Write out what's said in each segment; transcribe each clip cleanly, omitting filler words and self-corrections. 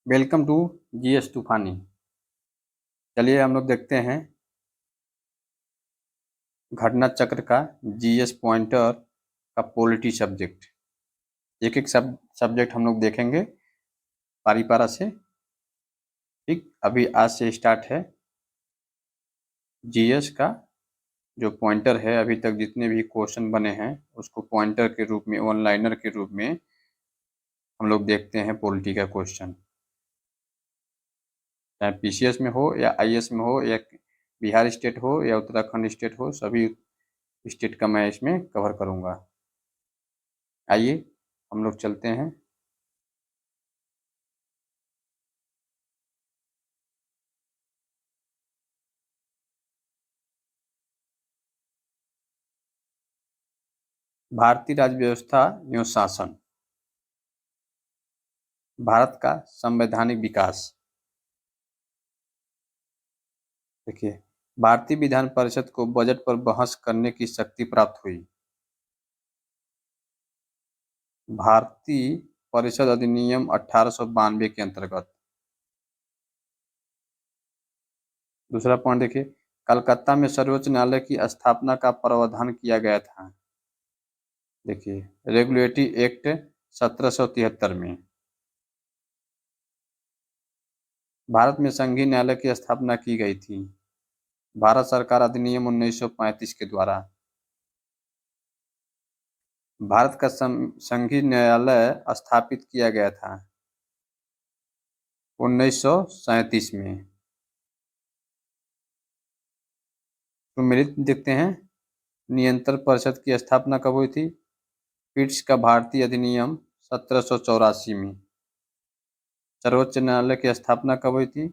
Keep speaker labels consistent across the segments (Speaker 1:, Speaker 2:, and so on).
Speaker 1: Welcome to GS तूफानी। चलिए हम लोग देखते हैं घटना चक्र का जीएस पॉइंटर का पॉलिटी सब्जेक्ट। एक एक सब्जेक्ट हम लोग देखेंगे पारी पारा से। ठीक, अभी आज से स्टार्ट है जीएस का जो पॉइंटर है। अभी तक जितने भी क्वेश्चन बने हैं उसको पॉइंटर के रूप में, वन लाइनर के रूप में हम लोग देखते हैं पॉलिटी का क्वेश्चन। चाहे पीसीएस में हो या आईएएस में हो या बिहार स्टेट हो या उत्तराखंड स्टेट हो, सभी स्टेट का मैं इसमें कवर करूँगा। आइए हम लोग चलते हैं। भारतीय राज्य व्यवस्था एवं शासन, भारत का संवैधानिक विकास। देखिए, भारतीय विधान परिषद को बजट पर बहस करने की शक्ति प्राप्त हुई। भारतीय परिषद अधिनियम 1892 के अंतर्गत। दूसरा पॉइंट देखिए, कलकत्ता में सर्वोच्च न्यायालय की स्थापना का प्रावधान किया गया था। देखिए, रेगुलेटरी एक्ट 1773 में। भारत में संघीय न्यायालय की स्थापना की गई थी भारत सरकार अधिनियम 1935 के द्वारा। भारत का संघीय न्यायालय स्थापित किया गया था 1937 में। सम्मिलित देखते हैं, नियंत्रण परिषद की स्थापना कब हुई थी? पिट्स का भारतीय अधिनियम 1784 में। सर्वोच्च न्यायालय की स्थापना कब हुई थी?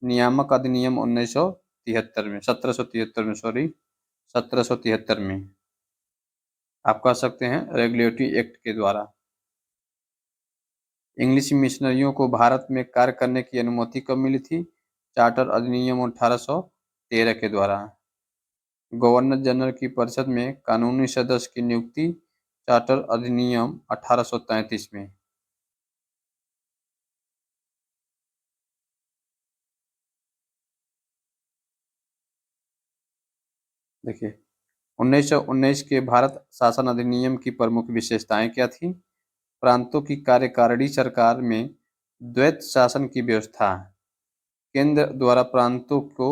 Speaker 1: नियामक अधिनियम 1973 में, 1773 में, सॉरी 1773 में। आप कह सकते हैं रेगुलेटरी एक्ट के द्वारा। इंग्लिश मिशनरियों को भारत में कार्य करने की अनुमति कब मिली थी? चार्टर अधिनियम 1813 के द्वारा। गवर्नर जनरल की परिषद में कानूनी सदस्य की नियुक्ति चार्टर अधिनियम 1833 में। देखिए, 1919 के भारत शासन अधिनियम की प्रमुख विशेषताएं क्या थी? प्रांतों की कार्यकारिणी सरकार में द्वैत शासन की व्यवस्था, केंद्र द्वारा प्रांतों को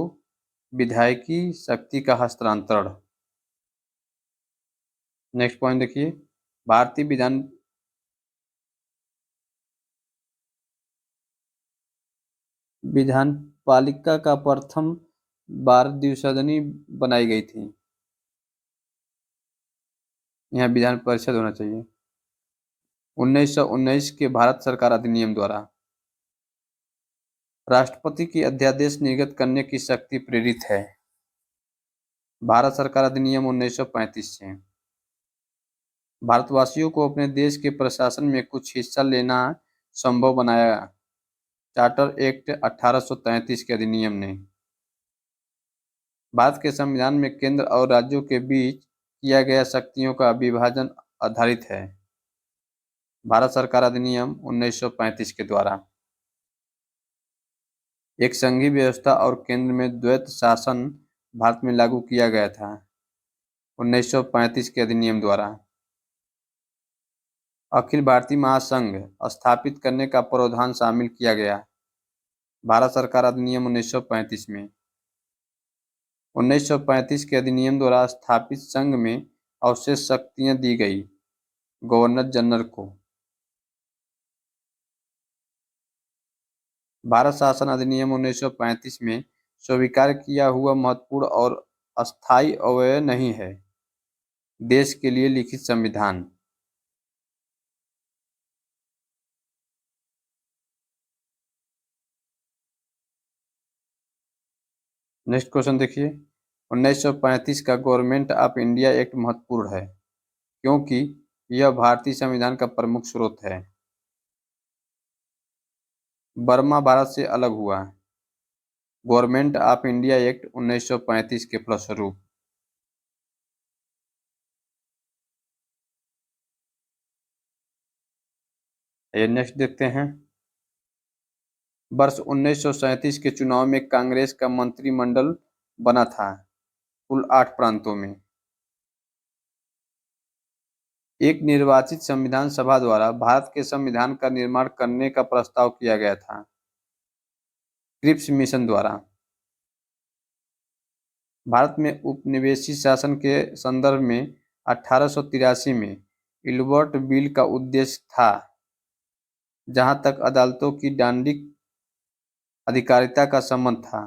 Speaker 1: विधायकी शक्ति का हस्तांतरण। नेक्स्ट पॉइंट देखिए, भारतीय विधान पालिका का प्रथम 12 द्विसदनी बनाई गई थी। यहाँ विधान परिषद होना चाहिए। 1919 के भारत सरकार अधिनियम द्वारा। राष्ट्रपति की अध्यादेश निर्गत करने की शक्ति प्रेरित है भारत सरकार अधिनियम 1935 से। भारतवासियों को अपने देश के प्रशासन में कुछ हिस्सा लेना संभव बनाया चार्टर एक्ट 1833 के अधिनियम ने। भारत के संविधान में केंद्र और राज्यों के बीच किया गया शक्तियों का विभाजन आधारित है भारत सरकार अधिनियम 1935 के द्वारा। एक संघीय व्यवस्था और केंद्र में द्वैत शासन भारत में लागू किया गया था 1935 के अधिनियम द्वारा। अखिल भारतीय महासंघ स्थापित करने का प्रावधान शामिल किया गया भारत सरकार अधिनियम 1935 में। 1935 के अधिनियम द्वारा स्थापित संघ में अवशेष शक्तियां दी गई गवर्नर जनरल को। भारत शासन अधिनियम 1935 में स्वीकार किया हुआ महत्वपूर्ण और अस्थायी अवयव नहीं है देश के लिए लिखित संविधान। नेक्स्ट क्वेश्चन देखिए, 1935 का गवर्नमेंट ऑफ इंडिया एक्ट महत्वपूर्ण है क्योंकि यह भारतीय संविधान का प्रमुख स्रोत है। बर्मा भारत से अलग हुआ गवर्नमेंट ऑफ इंडिया एक्ट 1935 के फलस्वरूप। ये नेक्स्ट देखते हैं, वर्ष 1937 के चुनाव में कांग्रेस का मंत्रिमंडल बना था कुल 8 प्रांतों में। एक निर्वाचित संविधान सभा द्वारा भारत के संविधान का निर्माण करने का प्रस्ताव किया गया था क्रिप्स मिशन द्वारा। भारत में उपनिवेशी शासन के संदर्भ में 1883 में इल्बर्ट बिल का उद्देश्य था, जहां तक अदालतों की दांडिक अधिकारिता का संबंध था,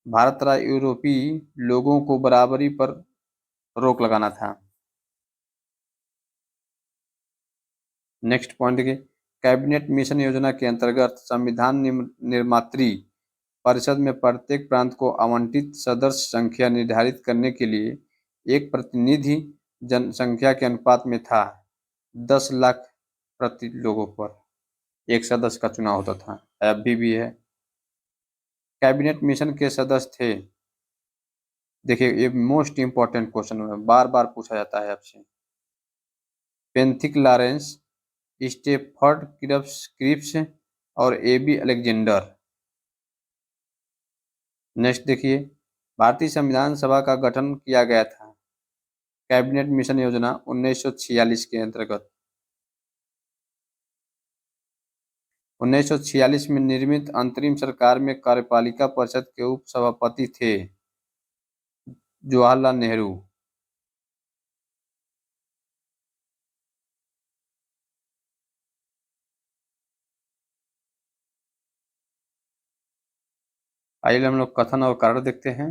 Speaker 1: भारत तथा यूरोपीय लोगों को बराबरी पर रोक लगाना था। नेक्स्ट पॉइंट देखिए, कैबिनेट मिशन योजना के अंतर्गत संविधान निर्मात्री परिषद में प्रत्येक प्रांत को आवंटित सदस्य संख्या निर्धारित करने के लिए एक प्रतिनिधि जनसंख्या के अनुपात में था। 10 लाख प्रति लोगों पर एक सदस्य का चुनाव होता था, अभी भी है। कैबिनेट मिशन के सदस्य थे, देखिए ये मोस्ट इंपॉर्टेंट क्वेश्चन है, बार बार पूछा जाता है आपसे। पेंथिक लॉरेंस, स्टेफर्ड क्रिप्स और एबी अलेक्जेंडर। नेक्स्ट देखिए, भारतीय संविधान सभा का गठन किया गया था कैबिनेट मिशन योजना 1946 के अंतर्गत। 1946 में निर्मित अंतरिम सरकार में कार्यपालिका परिषद के उप सभापति थे जवाहरलाल नेहरू। आइए हम लोग कथन और कारण देखते हैं।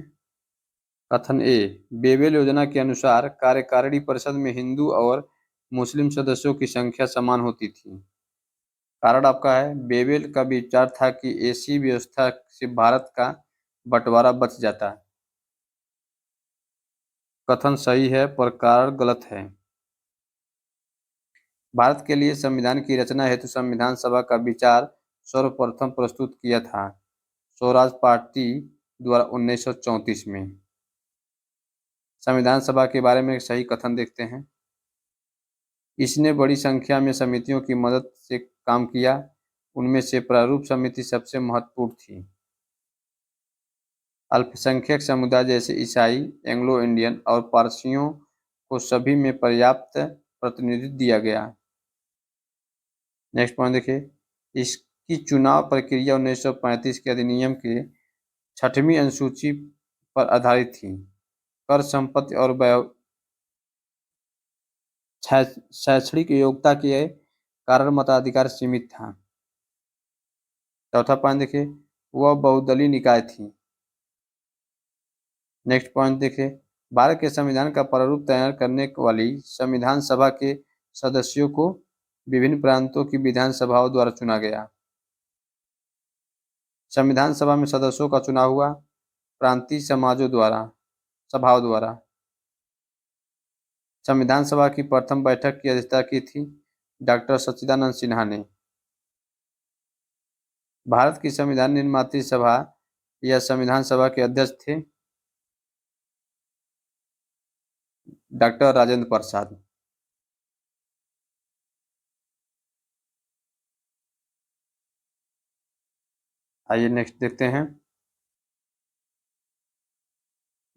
Speaker 1: कथन ए, बेबेल योजना के अनुसार कार्यकारिणी परिषद में हिंदू और मुस्लिम सदस्यों की संख्या समान होती थी। कारण आपका है, बेबेल का विचार था कि ऐसी व्यवस्था से भारत का बंटवारा बच जाता। कथन सही है पर कारण गलत है। भारत के लिए संविधान की रचना हेतु संविधान सभा का विचार सर्वप्रथम प्रस्तुत किया था स्वराज पार्टी द्वारा 1934 में। संविधान सभा के बारे में सही कथन देखते हैं। इसने बड़ी संख्या में समितियों की मदद से काम किया, उनमें से प्रारूप समिति सबसे महत्वपूर्ण थी। अल्पसंख्यक समुदाय जैसे ईसाई, एंग्लो इंडियन और पारसियों को सभी में पर्याप्त प्रतिनिधित्व दिया गया। नेक्स्ट पॉइंट देखिए, इसकी चुनाव प्रक्रिया 1935 के अधिनियम के 6वीं अनुसूची पर आधारित थी। कर, संपत्ति और शैक्षणिक योग्यता के कारण मताधिकार सीमित था। चौथा पॉइंट देखिए, वह बहुदलीय निकाय थी। नेक्स्ट पॉइंट देखिए, भारत के संविधान का प्रारूप तैयार करने वाली संविधान सभा के सदस्यों को विभिन्न प्रांतों की विधानसभाओं द्वारा चुना गया। संविधान सभा में सदस्यों का चुनाव हुआ प्रांतीय सभाओं द्वारा। संविधान सभा की प्रथम बैठक की अध्यक्षता की थी डॉक्टर सच्चिदानंद सिन्हा ने। भारत की संविधान निर्मात्री सभा या संविधान सभा के अध्यक्ष थे डॉक्टर राजेंद्र प्रसाद। आइए नेक्स्ट देखते हैं।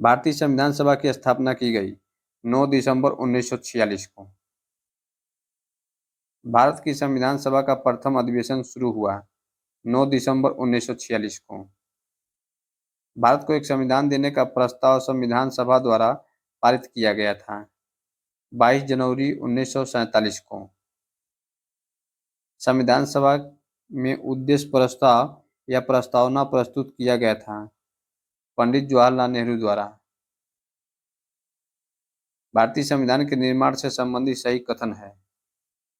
Speaker 1: भारतीय संविधान सभा की स्थापना की गई 9 दिसंबर 1946 को। भारत की संविधान सभा का प्रथम अधिवेशन शुरू हुआ 9 दिसंबर 1946 को। भारत को एक संविधान देने का प्रस्ताव संविधान सभा द्वारा पारित किया गया था 22 जनवरी 1947 को। संविधान सभा में उद्देश्य प्रस्ताव या प्रस्तावना प्रस्तुत किया गया था पंडित जवाहरलाल नेहरू द्वारा। भारतीय संविधान के निर्माण से संबंधित सही कथन है।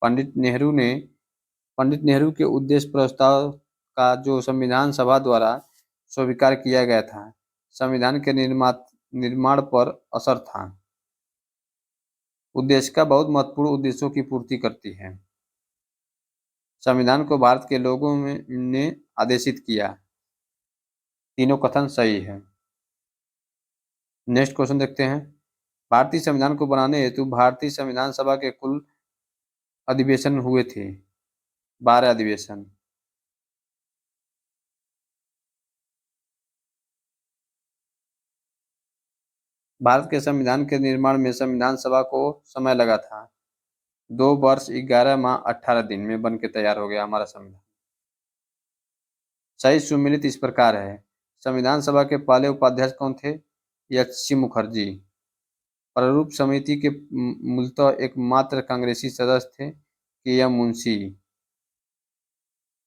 Speaker 1: पंडित नेहरू के उद्देश्य प्रस्ताव का जो संविधान सभा द्वारा स्वीकार किया गया था, संविधान के निर्माण पर असर था। उद्देश्य का बहुत महत्वपूर्ण उद्देश्यों की पूर्ति करती है। संविधान को भारत के लोगों ने आदेशित किया। तीनों कथन सही है। नेक्स्ट क्वेश्चन देखते हैं। भारतीय संविधान को बनाने हेतु भारतीय संविधान सभा के कुल अधिवेशन हुए थे 12 अधिवेशन। भारत के संविधान के निर्माण में संविधान सभा को समय लगा था। 2 वर्ष 11 माह 18 दिन में बन के तैयार हो गया हमारा संविधान। सही सुमेलित इस प्रकार है। संविधान सभा के पहले उपाध्यक्ष कौन थे? एच.सी. मुखर्जी। प्रारूप समिति के मूलतः एकमात्र कांग्रेसी सदस्य थे के.एम. मुंशी।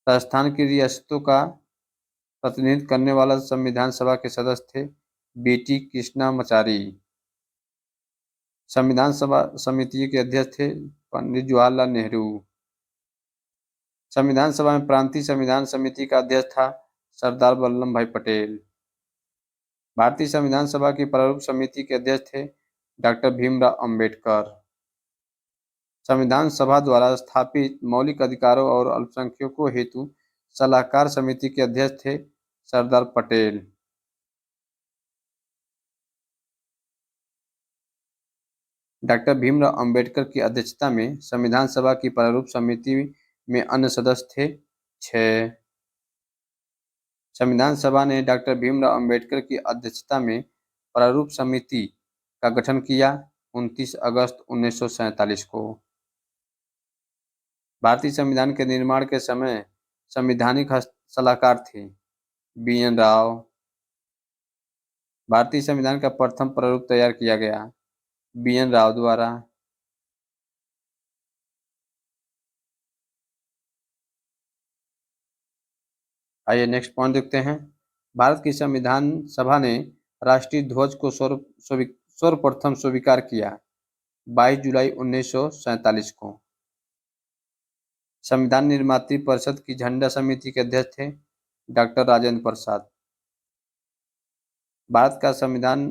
Speaker 1: राजस्थान की रियासतों का प्रतिनिधित्व करने वाला संविधान सभा के सदस्य थे बी.टी. कृष्णामाचारी। संविधान सभा समिति के अध्यक्ष थे पंडित जवाहरलाल नेहरू। संविधान सभा में प्रांतीय संविधान समिति का अध्यक्ष था सरदार वल्लभ भाई पटेल। भारतीय संविधान सभा की प्रारूप समिति के अध्यक्ष थे डॉक्टर भीमराव अंबेडकर। संविधान सभा द्वारा स्थापित मौलिक अधिकारों और अल्पसंख्यकों हेतु सलाहकार समिति के अध्यक्ष थे सरदार पटेल। डॉक्टर भीमराव अंबेडकर की अध्यक्षता में संविधान सभा की प्रारूप समिति में अन्य सदस्य थे 6। संविधान सभा ने डॉक्टर भीमराव अंबेडकर की अध्यक्षता में प्रारूप समिति का गठन किया 29 अगस्त 1947 को। भारतीय संविधान के निर्माण के समय संवैधानिक सलाहकार थे बी.एन. राव। भारतीय संविधान का प्रथम प्रारूप तैयार किया गया बी.एन. राव द्वारा। आइए नेक्स्ट पॉइंट देखते हैं। भारत की संविधान सभा ने राष्ट्रीय ध्वज को सर्वप्रथम स्वीकार किया 22 जुलाई 1947 को। संविधान निर्मात्री परिषद की झंडा समिति के अध्यक्ष थे डॉक्टर राजेंद्र प्रसाद। भारत का संविधान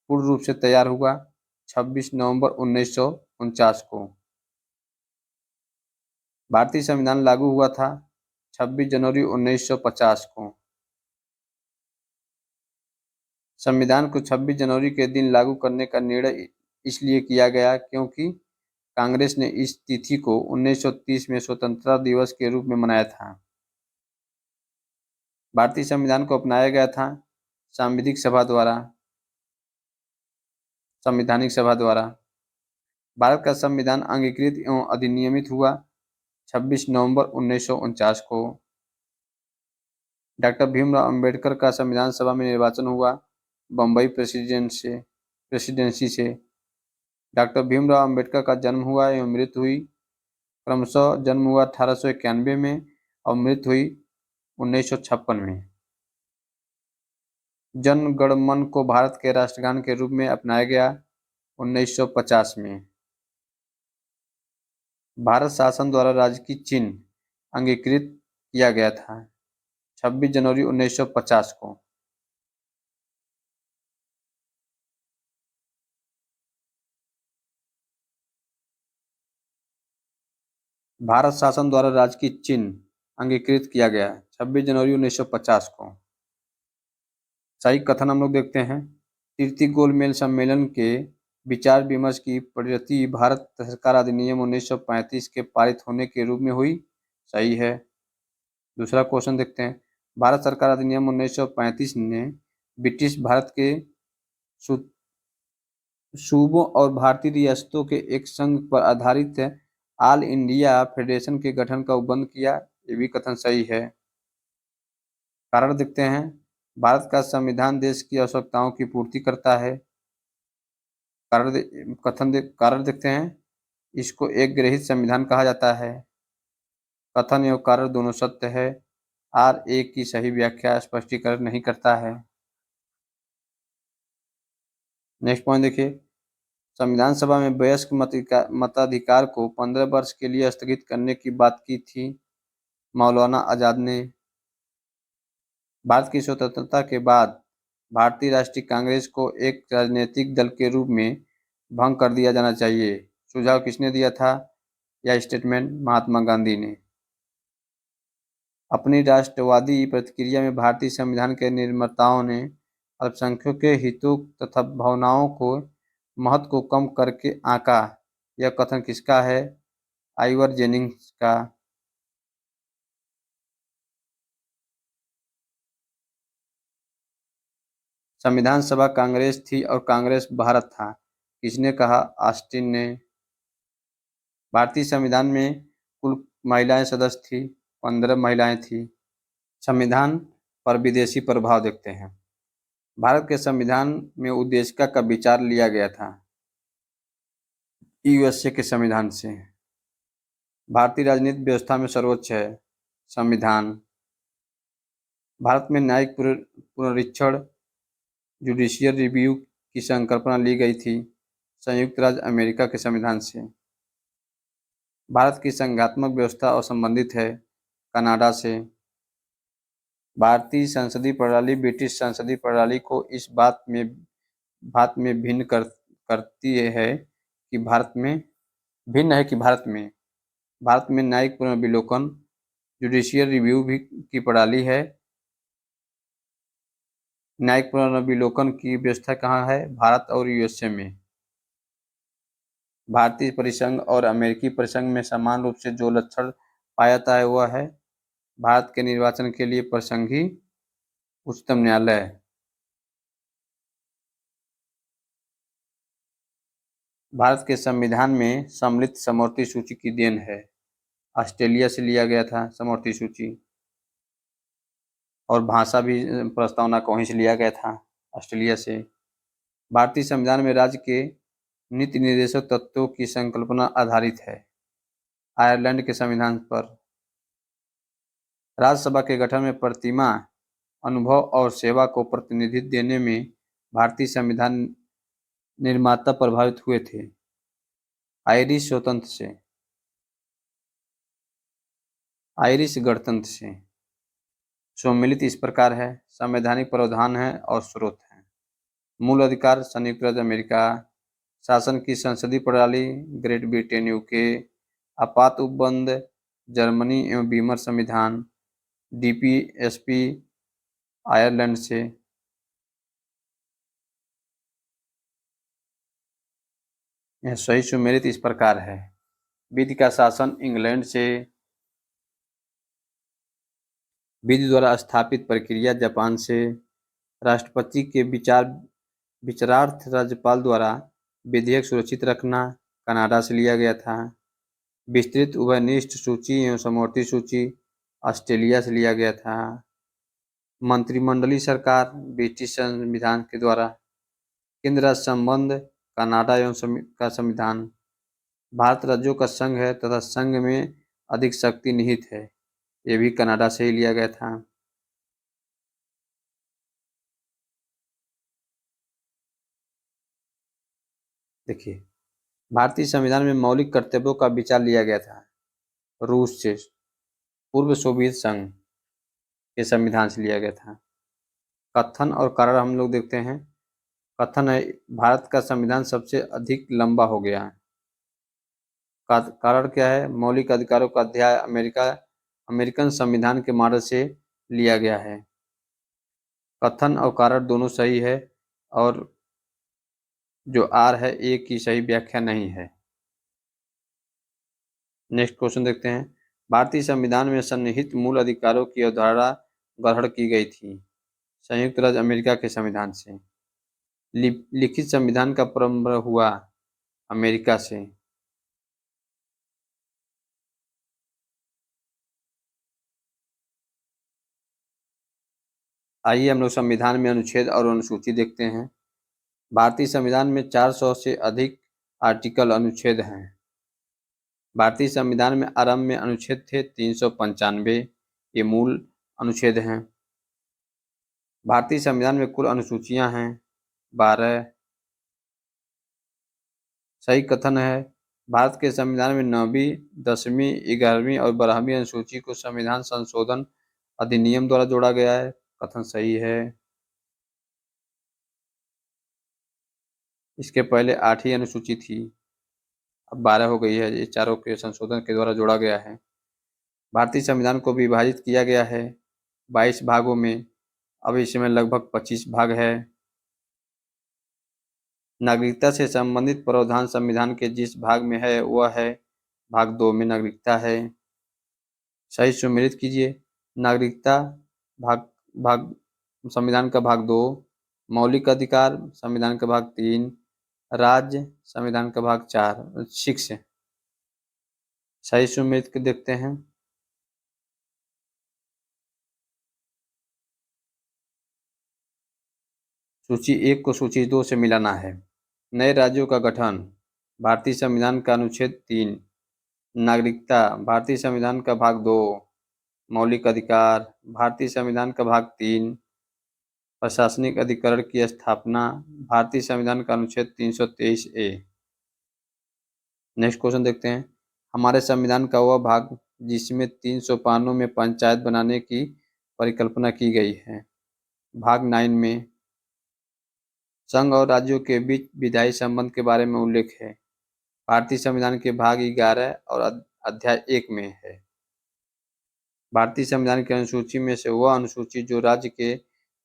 Speaker 1: पूर्ण रूप से तैयार हुआ 26 नवंबर 1949 को। भारतीय संविधान लागू हुआ था 26 जनवरी 1950 को। संविधान को 26 जनवरी के दिन लागू करने का निर्णय इसलिए किया गया क्योंकि कांग्रेस ने इस तिथि को 1930 में स्वतंत्रता दिवस के रूप में मनाया था। भारतीय संविधान को अपनाया गया था संवैधानिक सभा द्वारा। भारत का संविधान अंगीकृत एवं अधिनियमित हुआ 26 नवंबर 1949 को। डॉक्टर भीमराव अंबेडकर का संविधान सभा में निर्वाचन हुआ बम्बई प्रेसिडेंसी से। डॉक्टर भीमराव अंबेडकर का जन्म हुआ एवं मृत्यु हुई क्रमशः जन्म हुआ 1891 में और मृत्यु हुई 1956 में। जन गण मन को भारत के राष्ट्रगान के रूप में अपनाया गया 1950 में। भारत शासन द्वारा राजकीय चिन्ह अंगीकृत किया गया था 26 जनवरी 1950 को। भारत शासन द्वारा राजकीय चिन्ह अंगीकृत किया गया 26 जनवरी 1950 को। सही कथन हम लोग देखते हैं। तृतीय गोलमेज सम्मेलन के विचार विमर्श की प्रगति भारत सरकार अधिनियम 1935 के पारित होने के रूप में हुई। सही है। दूसरा क्वेश्चन देखते हैं। भारत सरकार अधिनियम 1935 ने ब्रिटिश भारत के सूबों और भारतीय रियासतों के एक संघ पर आधारित ऑल इंडिया फेडरेशन के गठन का उपबंध किया। ये भी कथन सही है। कारण देखते हैं। भारत का संविधान देश की आवश्यकताओं की पूर्ति करता है। कारण देखते हैं। इसको एक ग्रहित संविधान कहा जाता है। कथन एवं कारण दोनों सत्य है। RA की सही व्याख्या स्पष्टीकरण नहीं करता है। नेक्स्ट पॉइंट देखिए। संविधान सभा में वयस्क मताधिकार को 15 वर्ष के लिए स्थगित करने की बात की थी मौलाना आजाद ने। भारत की स्वतंत्रता के बाद भारतीय राष्ट्रीय कांग्रेस को एक राजनीतिक दल के रूप में भंग कर दिया जाना चाहिए। सुझाव किसने दिया था? यह स्टेटमेंट महात्मा गांधी ने। अपनी राष्ट्रवादी प्रतिक्रिया में भारतीय संविधान के निर्माताओं ने अल्पसंख्यकों के हितों तथा भावनाओं को महत्व को कम करके आंका। यह कथन किसका है? आइवर जेनिंग्स का। संविधान सभा कांग्रेस थी और कांग्रेस भारत था, किसने कहा? ऑस्टिन ने। भारतीय संविधान में कुल महिलाएं सदस्य थी, 15 महिलाएं थी। संविधान पर विदेशी प्रभाव देखते हैं। भारत के संविधान में उद्देशिका का विचार लिया गया था यूएसए के संविधान से। भारतीय राजनीतिक व्यवस्था में सर्वोच्च है संविधान। भारत में न्यायिक पुनरीक्षण जुडिशियल रिव्यू की संकल्पना ली गई थी संयुक्त राज्य अमेरिका के संविधान से। भारत की संघात्मक व्यवस्था और संबंधित है कनाडा से। भारतीय संसदीय प्रणाली ब्रिटिश संसदीय प्रणाली को इस बात में भिन्न करती है कि भारत में न्यायिक पुनर्विलोकन जुडिशियल रिव्यू भी की प्रणाली है। न्यायिक पुनर्विलोकन की व्यवस्था कहाँ है? भारत और यूएसए में। भारतीय परिसंघ और अमेरिकी परिसंघ में समान रूप से जो लक्षण पाया जाता है वह है भारत के निर्वाचन के लिए परिसंघीय उच्चतम न्यायालय। भारत के संविधान में सम्मिलित समवर्ती सूची की देन है। ऑस्ट्रेलिया से लिया गया था समवर्ती सूची, और भाषा भी प्रस्तावना को वहीं से लिया गया था ऑस्ट्रेलिया से। भारतीय संविधान में राज्य के नीति निर्देशक तत्वों की संकल्पना आधारित है आयरलैंड के संविधान पर। राज्यसभा के गठन में प्रतिमा, अनुभव और सेवा को प्रतिनिधित्व देने में भारतीय संविधान निर्माता प्रभावित हुए थे आयरिश गणतंत्र से। सम्मिलित इस प्रकार है, संवैधानिक प्रावधान है और स्रोत है। मूल अधिकार संयुक्त राज्य अमेरिका, शासन की संसदीय प्रणाली ग्रेट ब्रिटेन यूके, आपात उपबंध जर्मनी एवं बीमर संविधान, डीपीएसपी आयरलैंड से। यह सही सुमेलित इस प्रकार है, विधि का शासन इंग्लैंड से, विधि द्वारा स्थापित प्रक्रिया जापान से, राष्ट्रपति के विचारार्थ राज्यपाल द्वारा विधेयक सुरक्षित रखना कनाडा से लिया गया था। विस्तृत उभयनिष्ठ सूची एवं समवर्ती सूची ऑस्ट्रेलिया से लिया गया था। मंत्रिमंडलीय सरकार ब्रिटिश संविधान के द्वारा। केंद्र राज्य संबंध कनाडा एवं का संविधान। भारत राज्यों का संघ है तथा संघ में अधिक शक्ति निहित है, ये भी कनाडा से ही लिया गया था। देखिए, भारतीय संविधान में मौलिक कर्तव्यों का विचार लिया गया था रूस से, पूर्व सोवियत संघ के संविधान से लिया गया था। कथन और कारण हम लोग देखते हैं। कथन है भारत का संविधान सबसे अधिक लंबा हो गया है। कारण क्या है? मौलिक अधिकारों का अध्याय अमेरिकन संविधान के मॉडल से लिया गया है। कथन और कारण दोनों सही है और जो आर है ए की सही व्याख्या नहीं है। नेक्स्ट क्वेश्चन देखते हैं। भारतीय संविधान में सन्निहित मूल अधिकारों की अवधारणा ग्रहण की गई थी संयुक्त राज्य अमेरिका के संविधान से। लिखित संविधान का प्रारंभ हुआ अमेरिका से। आइए हम लोग संविधान में अनुच्छेद और अनुसूची देखते हैं। भारतीय संविधान में 400 से अधिक आर्टिकल अनुच्छेद हैं। भारतीय संविधान में आरंभ में अनुच्छेद थे 395, ये मूल अनुच्छेद हैं। भारतीय संविधान में कुल अनुसूचियां हैं 12। सही कथन है भारत के संविधान में 9वीं, 10वीं, 11वीं और 12वीं अनुसूची को संविधान संशोधन अधिनियम द्वारा जोड़ा गया है। कथन सही है। इसके पहले 8वीं अनुसूची थी, अब 12 हो गई है। ये चारों के संशोधन के द्वारा जोड़ा गया है। भारतीय संविधान को विभाजित किया गया है 22 भागों में, अब इसमें लगभग 25 भाग है। नागरिकता से संबंधित प्रावधान संविधान के जिस भाग में है वह है भाग 2 में नागरिकता है। सही सुमेलित कीजिए। नागरिकता भाग संविधान का भाग 2। मौलिक अधिकार संविधान का भाग 3, राज्य संविधान का भाग 4, 6। सही सुमेलित को देखते हैं। सूची 1 को सूची 2 से मिलाना है। नए राज्यों का गठन, भारतीय संविधान का अनुच्छेद 3। नागरिकता, भारतीय संविधान का भाग 2। मौलिक अधिकार, भारतीय संविधान का भाग 3। प्रशासनिक अधिकरण की स्थापना, भारतीय संविधान का अनुच्छेद 323A। नेक्स्ट क्वेश्चन देखते हैं। हमारे संविधान का वह भाग जिसमें 3 सोपानों में पंचायत बनाने की परिकल्पना की गई है। भाग 9 में संघ और राज्यों के बीच विधायी संबंध के बारे में उल्लेख है। भारतीय संविधान के भाग 11 और अध्याय 1 में है। भारतीय संविधान की अनुसूची में से वह अनुसूची जो राज्य के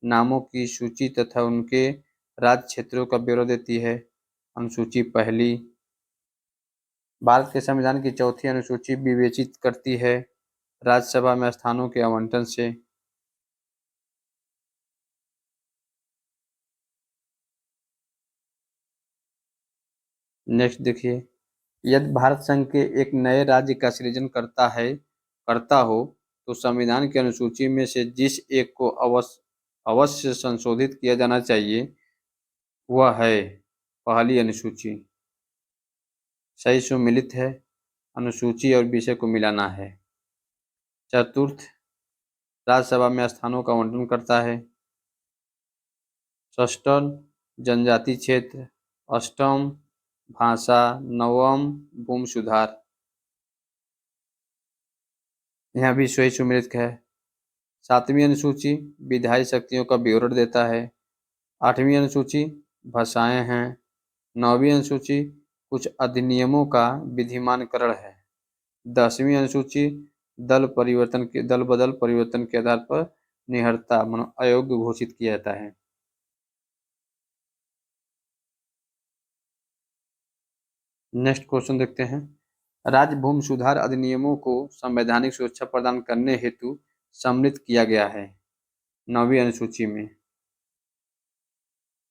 Speaker 1: नामों की सूची तथा उनके राज्य क्षेत्रों का ब्यौरा देती है। अनुसूची पहली। भारत के संविधान की चौथी अनुसूची विवेचित करती है राज्यसभा में स्थानों के आवंटन से। नेक्स्ट देखिए, यदि भारत संघ के एक नए राज्य का सृजन करता हो तो संविधान की अनुसूची में से जिस एक को अवश्य संशोधित किया जाना चाहिए वह है पहली अनुसूची। सही सुमेलित है। अनुसूची और विषय को मिलाना है। चतुर्थ, राज्यसभा में स्थानों का आवंटन करता है। षष्ठम, जनजाति क्षेत्र। अष्टम, भाषा। नवम, भूमि सुधार। यहाँ भी सही सुमेलित है। सातवीं अनुसूची विधायी शक्तियों का विवरण देता है। आठवीं अनुसूची भाषाएं हैं। नौवीं अनुसूची कुछ अधिनियमों का विधिमानकरण है। 10वीं अनुसूची दल बदल परिवर्तन के आधार पर निहरता अयोग्य घोषित किया जाता है। नेक्स्ट क्वेश्चन देखते हैं। राज्य भूमि सुधार अधिनियमों को संवैधानिक सुरक्षा प्रदान करने हेतु सम्मिलित किया गया है 9वीं अनुसूची में।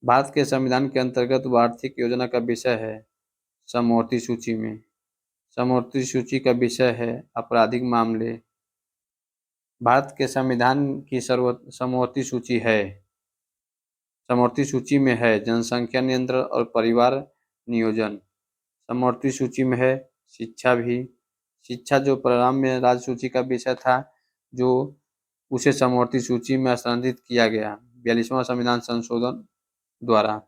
Speaker 1: भारत के संविधान के अंतर्गत आर्थिक योजना का विषय है समवर्ती सूची में। समवर्ती सूची का विषय है आपराधिक मामले। भारत के संविधान की समवर्ती सूची में है जनसंख्या नियंत्रण और परिवार नियोजन। समवर्ती सूची में है शिक्षा भी। शिक्षा जो प्रारंभ में राज्य सूची का विषय था, जो उसे समवर्ती सूची में स्थानांतरित किया गया 42वां संविधान संशोधन द्वारा।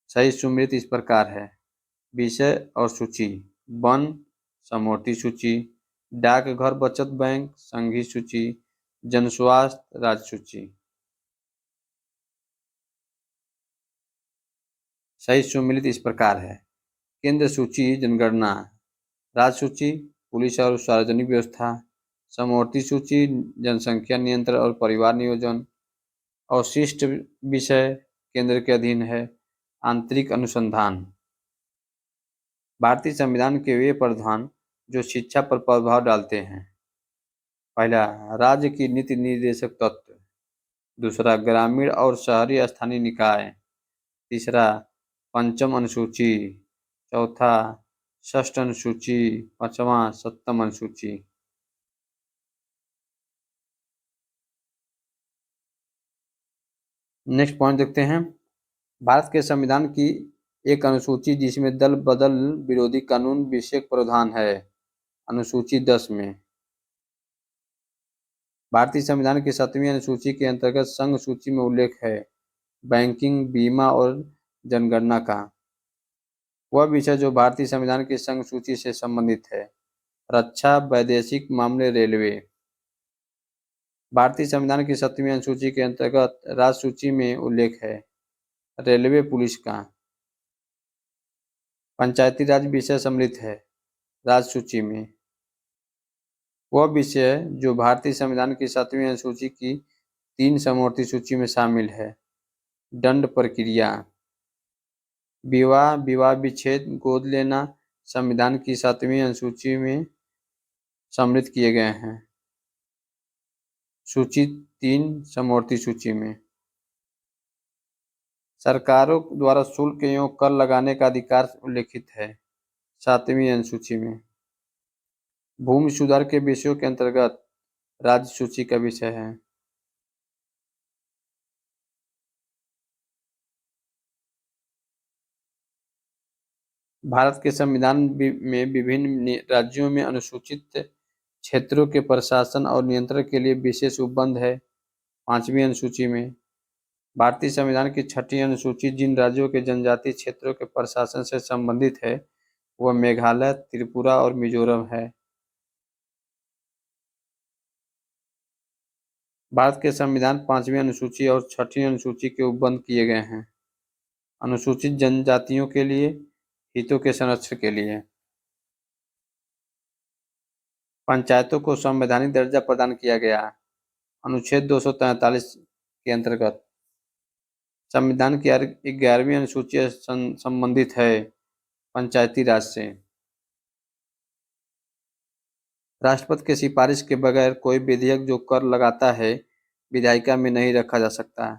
Speaker 1: सही सुमेलित इस प्रकार है। विषय और सूची। वन समवर्ती सूची। डाकघर बचत बैंक संघीय सूची। जनस्वास्थ्य राज्य सूची। सही सुमेलित इस प्रकार है। केंद्र सूची जनगणना। राज्य सूची पुलिस और सार्वजनिक व्यवस्था। समवर्ती सूची जनसंख्या नियंत्रण और परिवार नियोजन। अवशिष्ट विषय केंद्र के अधीन है आंतरिक अनुसंधान। भारतीय संविधान के वे प्रावधान जो शिक्षा पर प्रभाव डालते हैं। पहला, राज्य की नीति निर्देशक तत्व। दूसरा, ग्रामीण और शहरी स्थानीय निकाय। तीसरा, पंचम अनुसूची। चौथा, षष्ठ अनुसूची। पांचवा, सप्तम अनुसूची। नेक्स्ट पॉइंट देखते हैं। भारत के संविधान की एक अनुसूची जिसमें दल बदल विरोधी कानून विषयक प्रावधान है अनुसूची 10 में। भारतीय संविधान की 7वीं अनुसूची के अंतर्गत संघ सूची में उल्लेख है बैंकिंग, बीमा और जनगणना का। वह विषय जो भारतीय संविधान की संघ सूची से संबंधित है रक्षा, वैदेशिक मामले, रेलवे। भारतीय संविधान की 7वीं अनुसूची के अंतर्गत राज्य सूची में उल्लेख है रेलवे, पुलिस का। पंचायती राज विषय सम्मिलित है राज्य सूची में। वह विषय जो भारतीय संविधान की 7वीं अनुसूची की 3 समवर्ती सूची में शामिल है दंड प्रक्रिया। विवाह, विवाह विच्छेद, गोद लेना संविधान की 7वीं अनुसूची में सम्मिलित किए गए हैं सूची 3 समवर्ती सूची में। सरकारों द्वारा शुल्क एवं कर लगाने का अधिकार उल्लेखित है 7वीं अनुसूची में। भूमि सुधार के विषयों के अंतर्गत राज्य सूची का विषय है। भारत के संविधान में विभिन्न राज्यों में अनुसूचित क्षेत्रों के प्रशासन और नियंत्रण के लिए विशेष उपबंध है 5वीं अनुसूची में। भारतीय संविधान की 6ठी अनुसूची जिन राज्यों के जनजातीय क्षेत्रों के प्रशासन से संबंधित है वह मेघालय, त्रिपुरा और मिजोरम है। भारत के संविधान 5वीं अनुसूची और 6ठी अनुसूची के उपबंध किए गए हैं अनुसूचित जनजातियों के लिए हितों के संरक्षण के लिए। पंचायतों को संवैधानिक दर्जा प्रदान किया गया अनुच्छेद 243 के अंतर्गत। संविधान की 11वीं अनुसूची संबंधित है पंचायती राज से। राष्ट्रपति के सिफारिश के बगैर कोई विधेयक जो कर लगाता है विधायिका में नहीं रखा जा सकता।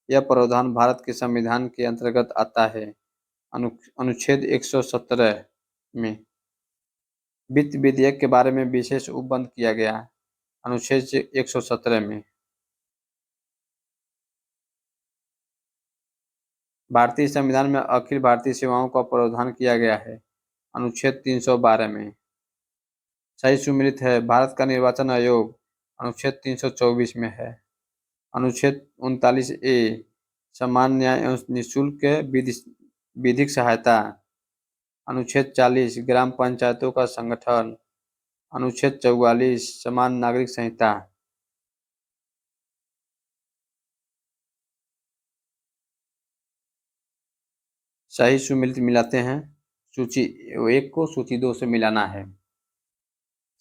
Speaker 1: यह प्रावधान भारत के संविधान के अंतर्गत आता है अनुच्छेद 117 में। वित्त विधेयक के बारे में विशेष उपबंध किया गया अनुच्छेद 117 में। भारतीय संविधान में अखिल भारतीय सेवाओं का प्रावधान किया गया है अनुच्छेद 312 में। सही सुमेलित है भारत का निर्वाचन आयोग अनुच्छेद 324 में है। अनुच्छेद 39A समान न्याय एवं निःशुल्क विधिक सहायता। अनुच्छेद 40 ग्राम पंचायतों का संगठन। अनुच्छेद 44 समान नागरिक संहिता। सही सुमेलित मिलाते हैं सूची 1 को सूची 2 से मिलाना है।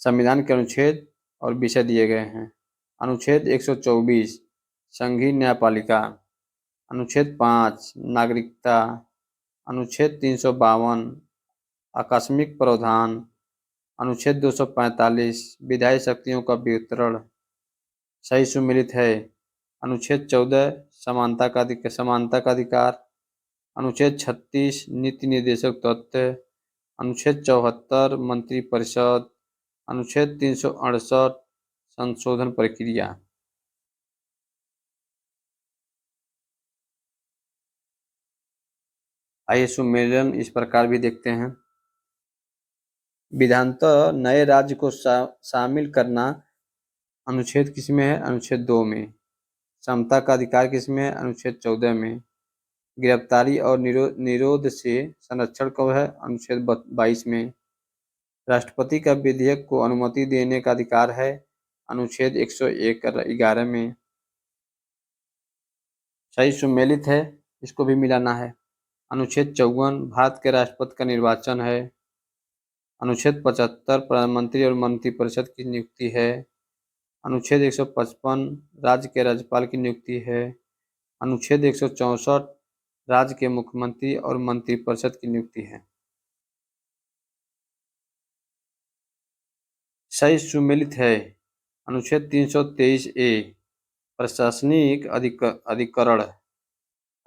Speaker 1: संविधान के अनुच्छेद और विषय दिए गए हैं। अनुच्छेद 124 संघीय न्यायपालिका। अनुच्छेद 5 नागरिकता। अनुच्छेद 352 आकस्मिक प्रावधान। अनुच्छेद 245 विधायी शक्तियों का वितरण। सही सुमेलित है अनुच्छेद 14 समानता का अधिकार। अनुच्छेद 36 नीति निर्देशक तत्व। अनुच्छेद 74 मंत्रिपरिषद। अनुच्छेद 368 संशोधन प्रक्रिया। आइए सुमेलन इस प्रकार भी देखते हैं। विधानतः नए राज्य को शामिल करना अनुच्छेद किसमें है अनुच्छेद 2 में। समता का अधिकार किसमें है अनुच्छेद 14 में। गिरफ्तारी और निरोध से संरक्षण कब है अनुच्छेद 22 में। राष्ट्रपति का विधेयक को अनुमति देने का अधिकार है अनुच्छेद 111 में। सही सुमेलित है इसको भी मिलाना है। अनुच्छेद 54 भारत के राष्ट्रपति का निर्वाचन है। अनुच्छेद 75 प्रधानमंत्री और मंत्रिपरिषद की नियुक्ति है। अनुच्छेद 155 राज्य के राज्यपाल की नियुक्ति है। अनुच्छेद 164 राज्य के मुख्यमंत्री और मंत्रिपरिषद की नियुक्ति है। सही सुमेलित है अनुच्छेद 323A प्रशासनिक अधिकरण।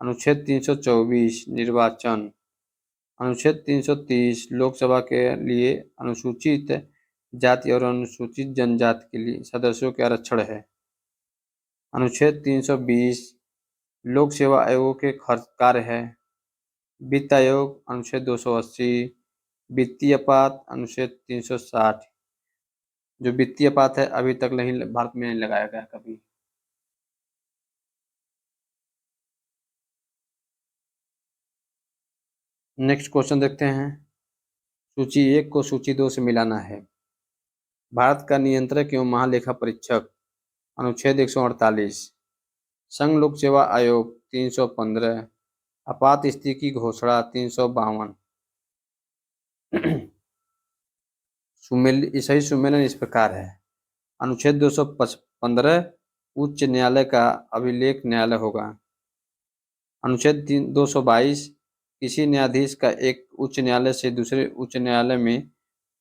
Speaker 1: अनुच्छेद 324 निर्वाचन। अनुच्छेद 330 लोकसभा के लिए अनुसूचित जाति और अनुसूचित जनजाति के लिए सदस्यों के आरक्षण है। अनुच्छेद 320 लोक सेवा आयोग के खर्च कार्य है। वित्त आयोग अनुच्छेद 280 वित्तीय आपात अनुच्छेद 360। जो वित्तीय आपात है अभी तक नहीं भारत में नहीं लगाया गया कभी। नेक्स्ट क्वेश्चन देखते हैं। सूची 1 को सूची 2 से मिलाना है। भारत का नियंत्रक एवं महालेखा परीक्षक अनुच्छेद 148। संघ लोक सेवा आयोग 315। आपात स्थिति की घोषणा 352। सही सुमेलन इस प्रकार है। अनुच्छेद 215 उच्च न्यायालय का अभिलेख न्यायालय होगा। अनुच्छेद 222 किसी न्यायाधीश का एक उच्च न्यायालय से दूसरे उच्च न्यायालय में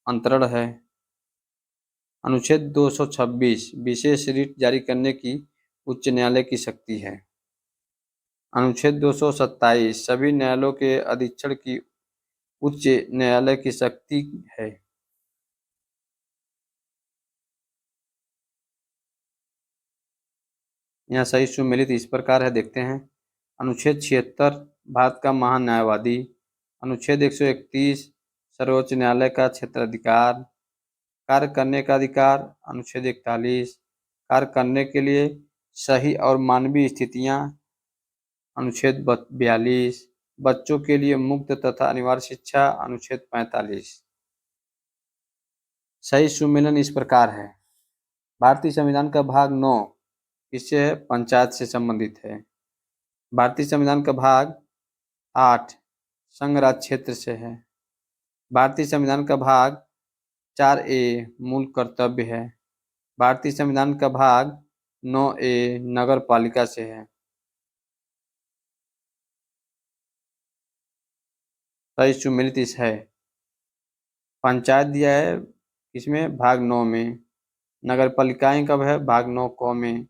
Speaker 1: अंतरण है। अनुच्छेद 226 विशेष रिट जारी करने की उच्च न्यायालय की शक्ति है। अनुच्छेद 227 सभी न्यायालयों के अधीक्षण की उच्च न्यायालय की शक्ति है। यहाँ सही सुमेलित इस प्रकार है, देखते हैं। अनुच्छेद 76 भारत का महान न्यायवादी। अनुच्छेद 131 सर्वोच्च न्यायालय का क्षेत्राधिकार। कार्य करने का अधिकार। अनुच्छेद 41 कार्य करने के लिए सही और मानवीय स्थितियां। अनुच्छेद 42 बच्चों के लिए मुक्त तथा अनिवार्य शिक्षा। अनुच्छेद 45। सही सुमेलन इस प्रकार है। भारतीय संविधान का भाग 9 किससे है? पंचायत से संबंधित है। भारतीय संविधान का भाग 8 संघ राज्य क्षेत्र से है। भारतीय संविधान का भाग 4A मूल कर्तव्य है। भारतीय संविधान का भाग 9A नगर पालिका से है। सही सुमेलित इस है। पंचायत दिया है इसमें भाग 9 में। नगर पालिकाएं कब है? भाग 9 क में।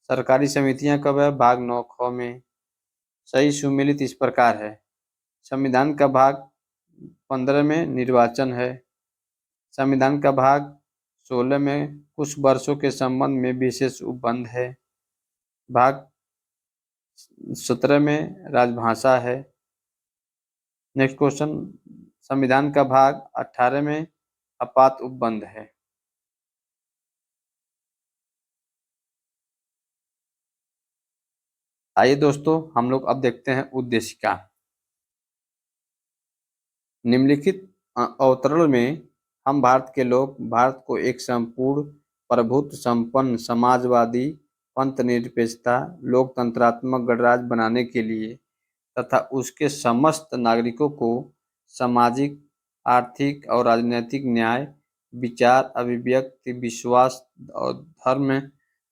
Speaker 1: सरकारी समितियां कब है? भाग 9 ख में। सही सुमेलित इस प्रकार है। संविधान का भाग 15 में निर्वाचन है। संविधान का भाग 16 में कुछ वर्षों के संबंध में विशेष उपबंध है। भाग 17 में राजभाषा है। नेक्स्ट क्वेश्चन, संविधान का भाग 18 में आपात उपबंध है। आइए दोस्तों, हम लोग अब देखते हैं उद्देशिका। निम्नलिखित अवतरण में हम भारत के लोग भारत को एक संपूर्ण प्रभुत्व संपन्न समाजवादी पंथ निरपेक्षता लोकतंत्रात्मक गणराज्य बनाने के लिए तथा उसके समस्त नागरिकों को सामाजिक, आर्थिक और राजनीतिक न्याय, विचार, अभिव्यक्ति, विश्वास और धर्म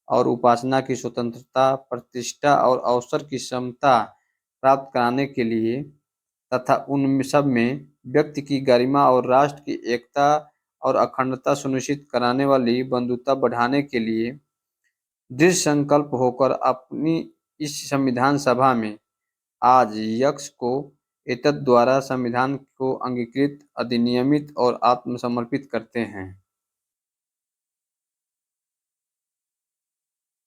Speaker 1: और उपासना की स्वतंत्रता, प्रतिष्ठा और अवसर की समता प्राप्त कराने के लिए तथा उन सब में व्यक्ति की गरिमा और राष्ट्र की एकता और अखंडता सुनिश्चित कराने वाली बंधुता बढ़ाने के लिए दृढ़ संकल्प होकर अपनी इस संविधान सभा में आज यक्ष को एतद्द्वारा संविधान को अंगीकृत, अधिनियमित और आत्मसमर्पित करते हैं।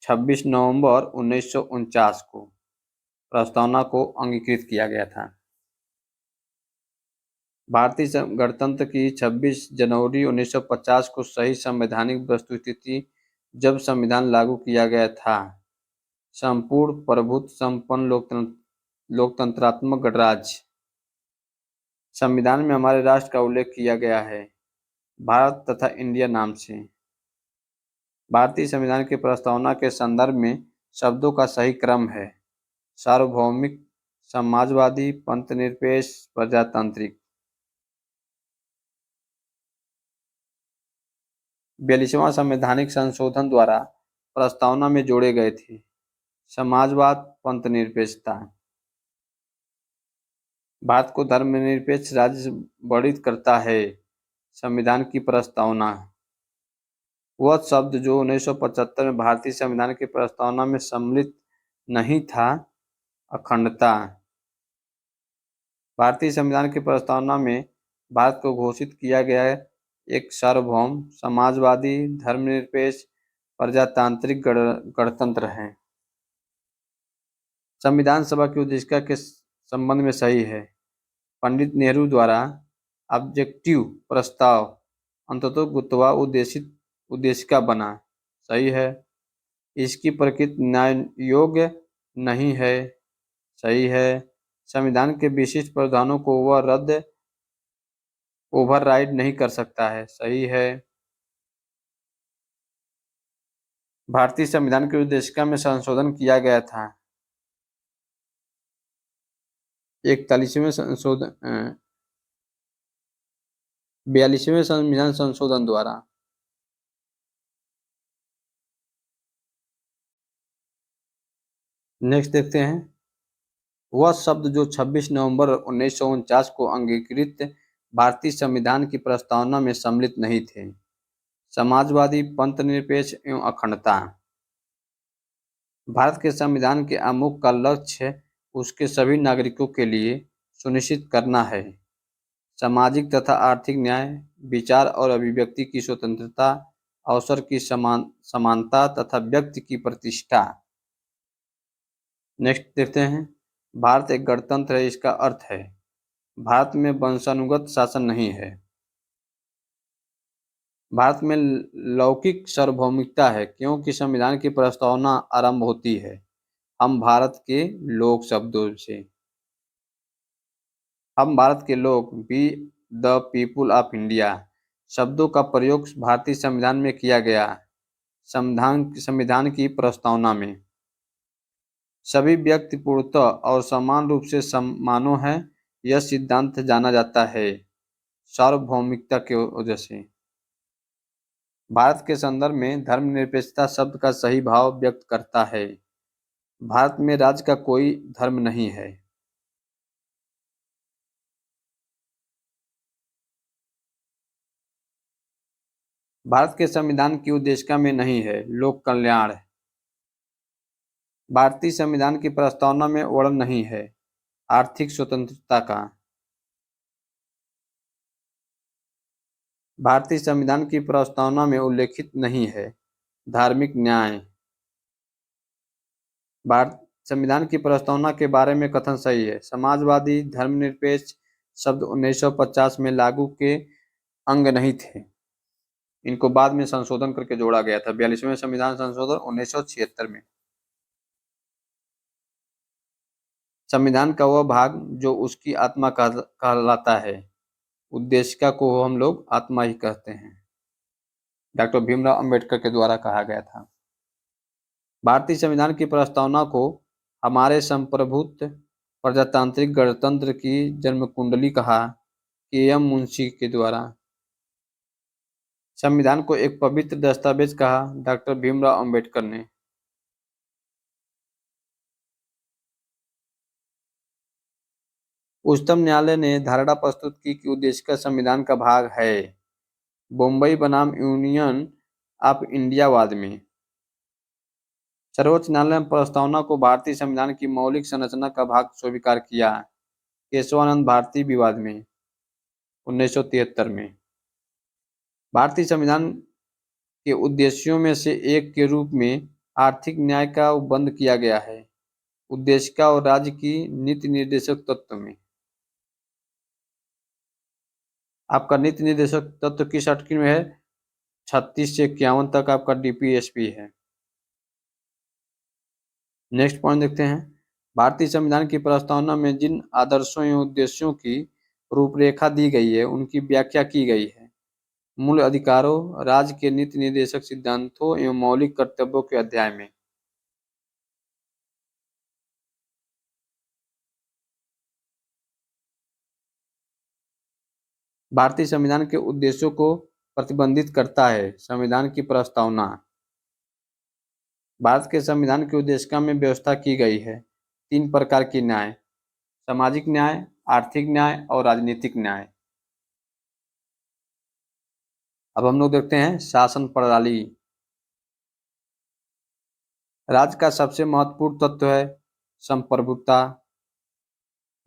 Speaker 1: 26 नवंबर 1949 को प्रस्तावना को अंगीकृत किया गया था। भारतीय गणतंत्र की 26 जनवरी 1950 को सही संवैधानिक वस्तुस्थिति जब संविधान लागू किया गया था। संपूर्ण प्रभुत्व संपन्न लोकतंत्रात्मक गणराज्य। संविधान में हमारे राष्ट्र का उल्लेख किया गया है भारत तथा इंडिया नाम से। भारतीय संविधान की प्रस्तावना के संदर्भ में शब्दों का सही क्रम है सार्वभौमिक, समाजवादी, पंथनिरपेक्ष, प्रजातांत्रिक। 42वां संवैधानिक संशोधन द्वारा प्रस्तावना में जोड़े गए थे समाजवाद, पंथनिरपेक्षता। भारत को धर्मनिरपेक्ष राज्य वर्णित करता है संविधान की प्रस्तावना। वह शब्द जो 1975 में भारतीय संविधान की प्रस्तावना में सम्मिलित नहीं था, अखंडता। भारतीय संविधान की प्रस्तावना में भारत को घोषित किया गया एक सार्वभौम, समाजवादी, धर्मनिरपेक्ष, प्रजातांत्रिक गणतंत्र है। संविधान सभा की उद्देशिका के संबंध में सही है। पंडित नेहरू द्वारा ऑब्जेक्टिव प्रस्ताव अंततोगत्वा उद्देशिका बना, सही है। इसकी प्रकृति न्याय योग्य नहीं है, सही है। संविधान के विशिष्ट प्रावधानों को वह रद्द ओवरराइड नहीं कर सकता है, सही है। भारतीय संविधान की उद्देशिका में संशोधन किया गया था 41वें संशोधन 42वें संविधान संशोधन द्वारा। नेक्स्ट देखते हैं, वह शब्द जो 26 नवंबर 1949 को अंगीकृत भारतीय संविधान की प्रस्तावना में सम्मिलित नहीं थे। समाजवादी, पंथनिरपेक्ष एवं अखंडता। भारत के संविधान के आमुख का लक्ष्य उसके सभी नागरिकों के लिए सुनिश्चित करना है। सामाजिक तथा आर्थिक न्याय, विचार और अभिव्यक्ति की स्वतंत्रता, अवसर की समानता तथा व्यक्ति की प्रतिष्ठा। नेक्स्ट देखते हैं, भारत एक गणतंत्र है, इसका अर्थ है भारत में वंशानुगत शासन नहीं है। भारत में लौकिक सार्वभौमिकता है, क्योंकि संविधान की प्रस्तावना आरंभ होती है हम भारत के लोग शब्दों से। हम भारत के लोग, we the people of India शब्दों का प्रयोग भारतीय संविधान में किया गया। संविधान की प्रस्तावना में सभी व्यक्ति पूर्णतः और समान रूप से समानो है, यह सिद्धांत जाना जाता है सार्वभौमिकता के वजह से। भारत के संदर्भ में धर्मनिरपेक्षता शब्द का सही भाव व्यक्त करता है। भारत में राज्य का कोई धर्म नहीं है। भारत के संविधान की उद्देशिका में नहीं है लोक कल्याण। भारतीय संविधान की प्रस्तावना में वर्णन नहीं है आर्थिक स्वतंत्रता का। भारतीय संविधान की प्रस्तावना में उल्लेखित नहीं है धार्मिक न्याय। भारत संविधान की प्रस्तावना के बारे में कथन सही है। समाजवादी धर्मनिरपेक्ष शब्द 1950 में लागू के अंग नहीं थे, इनको बाद में संशोधन करके जोड़ा गया था 42वें संविधान संशोधन 1976 में। संविधान का वह भाग जो उसकी आत्मा कहलाता है, उद्देशिका को हम लोग आत्मा ही कहते हैं, डॉक्टर भीमराव अंबेडकर के द्वारा कहा गया था। भारतीय संविधान की प्रस्तावना को हमारे संप्रभुत्व प्रजातांत्रिक गणतंत्र की जन्म कुंडली कहा के एम मुंशी के द्वारा। संविधान को एक पवित्र दस्तावेज कहा डॉक्टर भीमराव अंबेडकर ने। उच्चतम न्यायालय ने धारणा प्रस्तुत की कि उद्देशिका संविधान का भाग है बम्बई बनाम यूनियन ऑफ इंडिया वाद में। सर्वोच्च न्यायालय ने प्रस्तावना को भारतीय संविधान की मौलिक संरचना का भाग स्वीकार किया केशवानंद भारती विवाद में 1973 में। भारतीय संविधान के उद्देश्यों में से एक के रूप में आर्थिक न्याय का बंद किया गया है उद्देशिका और राज्य की नीति निर्देशक तत्व में। आपका नीति निर्देशक तत्व किस आर्टिकल में है? 36 से 51 तक आपका डीपीएसपी है। नेक्स्ट पॉइंट देखते हैं, भारतीय संविधान की प्रस्तावना में जिन आदर्शों एवं उद्देश्यों की रूपरेखा दी गई है उनकी व्याख्या की गई है मूल अधिकारों, राज्य के नीति निर्देशक सिद्धांतों एवं मौलिक कर्तव्यों के अध्याय में। भारतीय संविधान के उद्देश्यों को प्रतिबंधित करता है संविधान की प्रस्तावना। भारत के संविधान की उद्देशिका में व्यवस्था की गई है 3 प्रकार की न्याय, सामाजिक न्याय, आर्थिक न्याय और राजनीतिक न्याय। अब हम लोग देखते हैं शासन प्रणाली। राज्य का सबसे महत्वपूर्ण तत्व है संप्रभुता।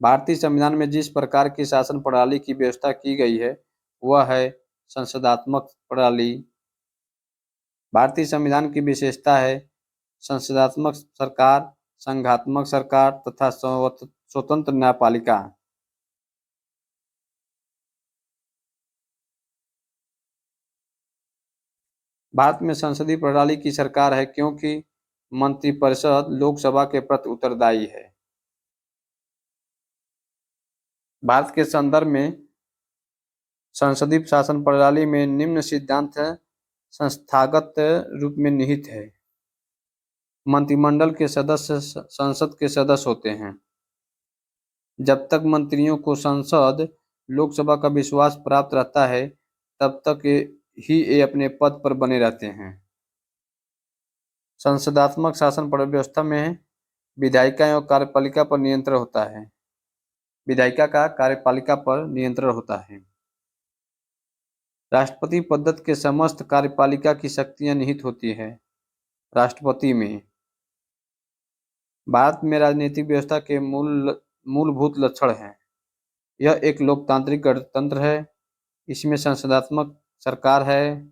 Speaker 1: भारतीय संविधान में जिस प्रकार की शासन प्रणाली की व्यवस्था की गई है वह है संसदात्मक प्रणाली। भारतीय संविधान की विशेषता है संसदात्मक सरकार, संघात्मक सरकार तथा स्वतंत्र न्यायपालिका। भारत में संसदीय प्रणाली की सरकार है क्योंकि मंत्रिपरिषद लोकसभा के प्रति उत्तरदायी है। भारत के संदर्भ में संसदीय शासन प्रणाली में निम्न सिद्धांत संस्थागत रूप में निहित है। मंत्रिमंडल के सदस्य संसद के सदस्य होते हैं। जब तक मंत्रियों को संसद लोकसभा का विश्वास प्राप्त रहता है तब तक ही ये अपने पद पर बने रहते हैं। संसदात्मक शासन व्यवस्था में विधायिका एवं कार्यपालिका पर नियंत्रण होता है। विधायिका का कार्यपालिका पर नियंत्रण होता है। राष्ट्रपति पद्धति के समस्त कार्यपालिका की शक्तियां निहित होती है राष्ट्रपति में। भारत में राजनीतिक व्यवस्था के मूलभूत लक्षण हैं। यह एक लोकतांत्रिक गणतंत्र है। इसमें संसदात्मक सरकार है।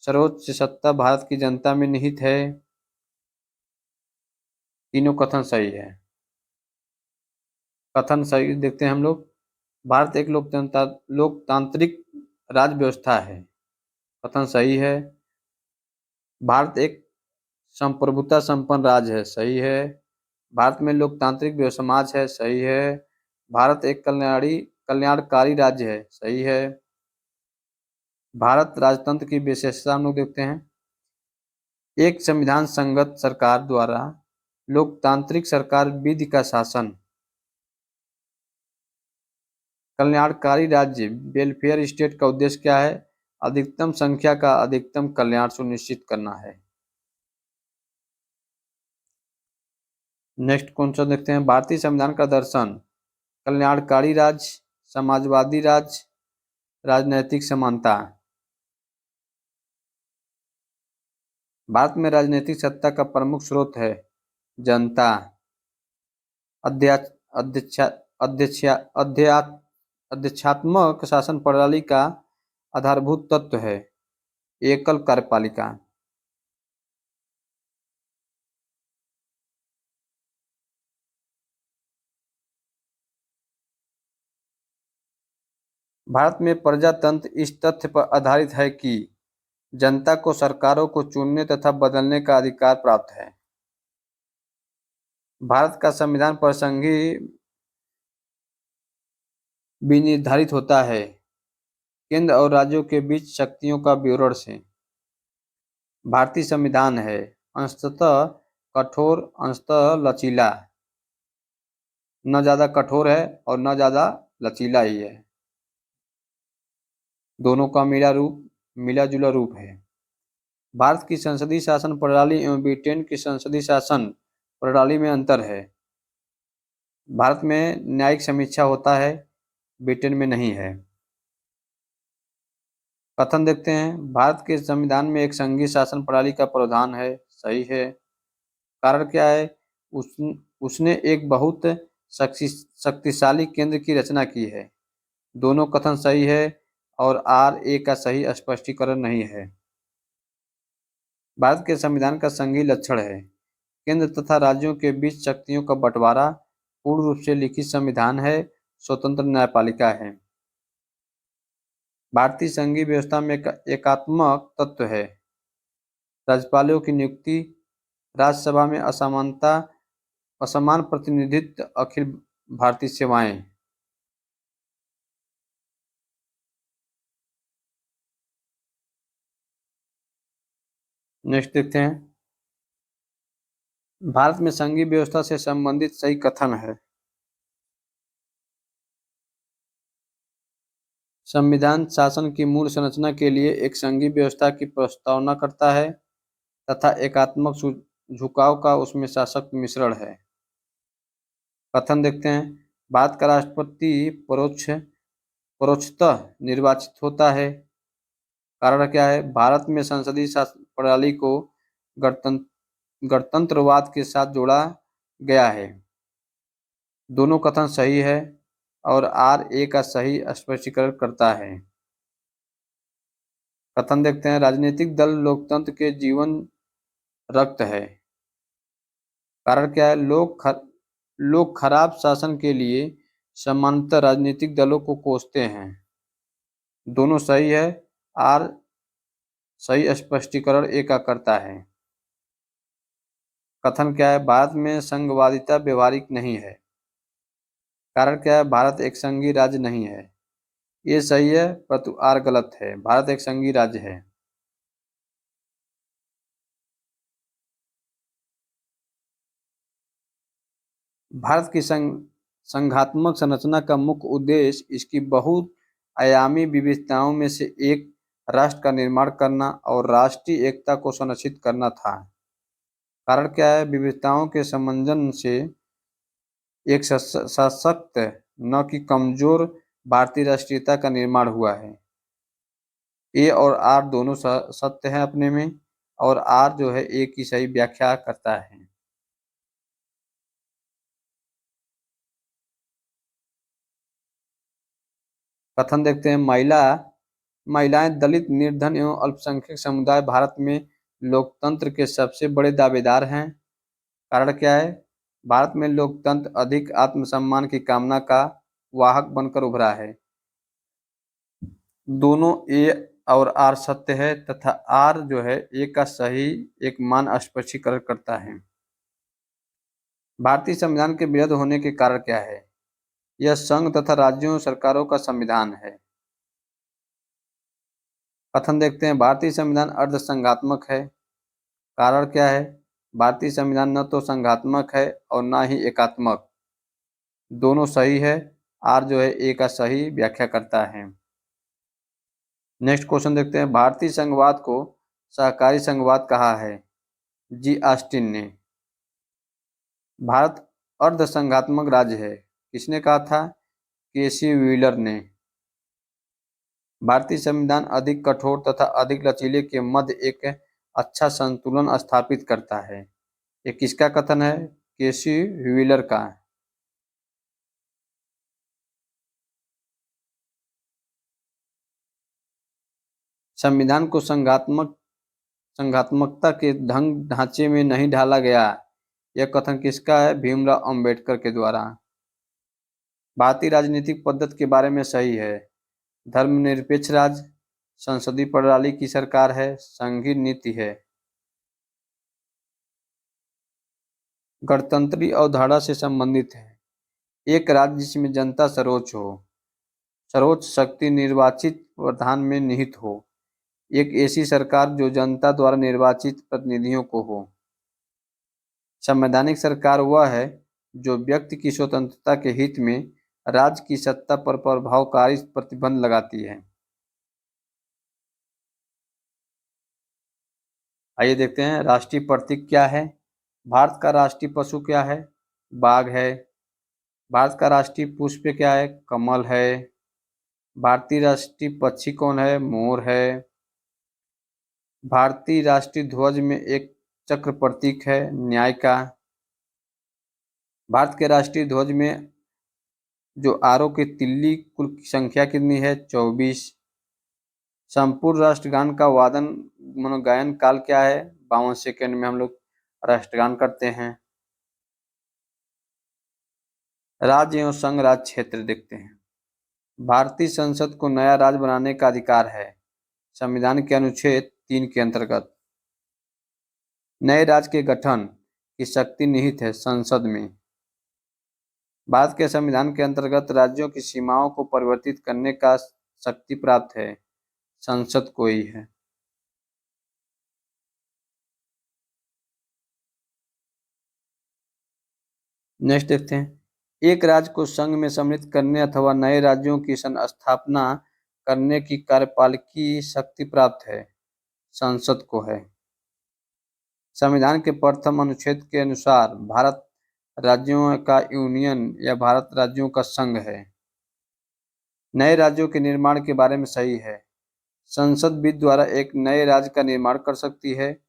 Speaker 1: सर्वोच्च सत्ता भारत की जनता में निहित है। तीनों कथन सही है। कथन सही देखते हैं हम लोग। भारत एक लोकतांत्रिक राज्य व्यवस्था है। कथन सही है। भारत एक संप्रभुता संपन्न राज्य है। सही है। भारत में लोकतांत्रिक समाज है। सही है। भारत एक कल्याणकारी राज्य है। सही है। भारत राजतंत्र की विशेषता हम लोग देखते हैं। एक संविधान संगत सरकार द्वारा लोकतांत्रिक सरकार विधि का शासन। कल्याणकारी राज्य वेलफेयर स्टेट का उद्देश्य क्या है? अधिकतम संख्या का अधिकतम कल्याण सुनिश्चित करना है। नेक्स्ट कौन सा देखते हैं। भारतीय संविधान का दर्शन कल्याणकारी राज्य, समाजवादी राज्य, राजनैतिक समानता। भारत में राजनीतिक सत्ता का प्रमुख स्रोत है जनता। अध्यक्षात्मक शासन प्रणाली का आधारभूत तत्व है एकल कार्यपालिका। भारत में प्रजातंत्र इस तथ्य पर आधारित है कि जनता को सरकारों को चुनने तथा बदलने का अधिकार प्राप्त है। भारत का संविधान प्रसंगी विनिर्धारित होता है केंद्र और राज्यों के बीच शक्तियों का विवरण से। भारतीय संविधान है अंशतः कठोर, अंशतः लचीला। न ज्यादा कठोर है और न ज्यादा लचीला ही है। दोनों का मिला जुला रूप है। भारत की संसदीय शासन प्रणाली एवं ब्रिटेन की संसदीय शासन प्रणाली में अंतर है। भारत में न्यायिक समीक्षा होता है, ब्रिटेन में नहीं है। कथन देखते हैं। भारत के संविधान में एक संघीय शासन प्रणाली का प्रावधान है। सही है। कारण क्या है? उसने एक बहुत शक्तिशाली केंद्र की रचना की है। दोनों कथन सही है और आर ए का सही स्पष्टीकरण नहीं है। भारत के संविधान का संघीय लक्षण है केंद्र तथा राज्यों के बीच शक्तियों का बंटवारा, पूर्ण रूप से लिखित संविधान है, स्वतंत्र न्यायपालिका है। भारतीय संघीय व्यवस्था में एकात्मक तत्व है राज्यपालों की नियुक्ति, राज्यसभा में असमान प्रतिनिधित्व, अखिल भारतीय सेवाएं। नेक्स्ट देखते हैं। भारत में संघीय व्यवस्था से संबंधित सही कथन है। संविधान शासन की मूल संरचना के लिए एक संघीय व्यवस्था की प्रस्तावना करता है तथा एकात्मक झुकाव का उसमें शासक मिश्रण है। कथन देखते हैं। भारत का राष्ट्रपति परोक्षतः निर्वाचित होता है। कारण क्या है? भारत में संसदीय शासन प्रणाली को गणतंत्रवाद के साथ जोड़ा गया है। दोनों कथन सही है और आर ए का सही स्पष्टीकरण करता है। कथन देखते हैं। राजनीतिक दल लोकतंत्र के जीवन रक्त है। कारण क्या है? लोग खराब शासन के लिए सामान्यतः राजनीतिक दलों को कोसते हैं। दोनों सही है। आर सही स्पष्टीकरण ए का करता है। कथन क्या है? भारत में संघवादिता व्यवहारिक नहीं है। कारण क्या है? भारत एक संघीय राज्य नहीं है। ये सही है परंतु आर गलत है। भारत एक संघीय राज्य है। भारत की संघात्मक संरचना का मुख्य उद्देश्य इसकी बहुआयामी विविधताओं में से एक राष्ट्र का निर्माण करना और राष्ट्रीय एकता को सुनिश्चित करना था। कारण क्या है? विविधताओं के समन्वय से एक सशक्त न कि कमजोर भारतीय राष्ट्रीयता का निर्माण हुआ है। ए और आर दोनों सत्य हैं अपने में और आर जो है ए की सही व्याख्या करता है। कथन देखते हैं, महिलाएं, दलित, निर्धन एवं अल्पसंख्यक समुदाय भारत में लोकतंत्र के सबसे बड़े दावेदार हैं। कारण क्या है? भारत में लोकतंत्र अधिक आत्मसम्मान की कामना का वाहक बनकर उभरा है। दोनों ए और आर सत्य है तथा आर जो है ए का सही एक मान स्पष्टीकरण करता है। भारतीय संविधान के विरुद्ध होने के कारण क्या है? यह संघ तथा राज्यों सरकारों का संविधान है। कथन देखते हैं, भारतीय संविधान अर्धसंघात्मक है। कारण क्या है? भारतीय संविधान न तो संघात्मक है और न ही एकात्मक, दोनों सही है। आर जो है ए का सही व्याख्या करता है। नेक्स्ट क्वेश्चन देखते हैं, भारतीय संघवाद को सहकारी संघवाद कहा है। जी ऑस्टिन ने। भारत अर्धसंघात्मक राज्य है, किसने कहा था? केसी व्हीलर ने। भारतीय संविधान अधिक कठोर तथा अधिक लचीले के मध्य एक अच्छा संतुलन स्थापित करता है। ये किसका कथन है? केसी व्हीलर का। संविधान को संघात्मकता के ढंग ढांचे में नहीं ढाला गया, यह कथन किसका है? भीमराव अंबेडकर के द्वारा। भारतीय राजनीतिक पद्धति के बारे में सही है। धर्मनिरपेक्ष राज्य, संसदीय प्रणाली की सरकार है, संघीय नीति है। गणतंत्री अवधारणा से संबंधित है। एक राज्य जिसमें जनता सर्वोच्च हो, सर्वोच्च शक्ति निर्वाचित प्रधान में निहित हो। एक ऐसी सरकार जो जनता द्वारा निर्वाचित प्रतिनिधियों को हो। संवैधानिक सरकार वह है जो व्यक्ति की स्वतंत्रता के हित में राज्य की सत्ता पर प्रभावकारी प्रतिबंध लगाती है। आइए देखते हैं, राष्ट्रीय प्रतीक क्या है? भारत का राष्ट्रीय पशु क्या है? बाघ है। भारत का राष्ट्रीय पुष्प क्या है? कमल है। भारतीय राष्ट्रीय पक्षी कौन है? मोर है। भारतीय राष्ट्रीय ध्वज में एक चक्र प्रतीक है, न्याय का। भारत के राष्ट्रीय ध्वज में जो आरों की तिल्ली कुल संख्या कितनी है? 24। संपूर्ण राष्ट्रगान का वादन गायन काल क्या है? 52 सेकंड में हम लोग राष्ट्रगान करते हैं। राज्य एवं संघ राज्य क्षेत्र देखते हैं। भारतीय संसद को नया राज्य बनाने का अधिकार है, संविधान के अनुच्छेद 3 के अंतर्गत। नए राज्य के गठन की शक्ति निहित है संसद में। भारत के संविधान के अंतर्गत राज्यों की सीमाओं को परिवर्तित करने का शक्ति प्राप्त है संसद को ही है। नेक्स्ट देखते हैं, एक राज्य को संघ में सम्मिलित करने अथवा नए राज्यों की स्थापना करने की कार्यपालिकी शक्ति प्राप्त है संसद को है। संविधान के प्रथम अनुच्छेद के अनुसार भारत राज्यों का यूनियन या भारत राज्यों का संघ है। नए राज्यों के निर्माण के बारे में सही है। संसद विधि द्वारा एक नए राज्य का निर्माण कर सकती है।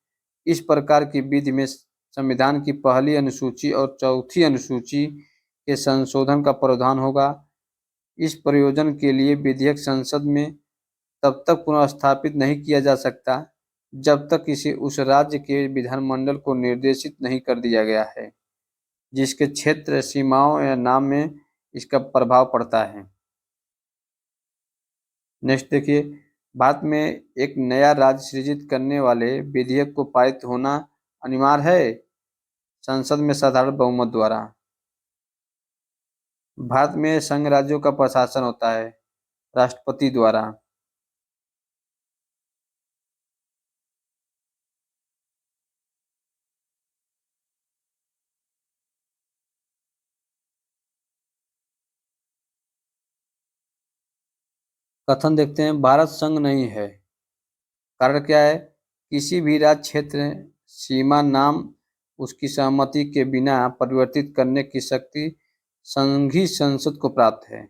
Speaker 1: इस प्रकार की विधि में संविधान की पहली अनुसूची और चौथी अनुसूची के संशोधन का प्रावधान होगा। इस प्रयोजन के लिए विधेयक संसद में तब तक पुनर्स्थापित नहीं किया जा सकता जब तक इसे उस राज्य के विधानमंडल को निर्देशित नहीं कर दिया गया है जिसके क्षेत्र, सीमाओं या नाम में इसका प्रभाव पड़ता है। नेक्स्ट देखिए, भारत में एक नया राज्य सृजित करने वाले विधेयक को पारित होना अनिवार्य है संसद में साधारण बहुमत द्वारा। भारत में संघ राज्यों का प्रशासन होता है राष्ट्रपति द्वारा। कथन देखते हैं, भारत संघ नहीं है। कारण क्या है? किसी भी राज्य क्षेत्र सीमा नाम उसकी सहमति के बिना परिवर्तित करने की शक्ति संघीय संसद को प्राप्त है।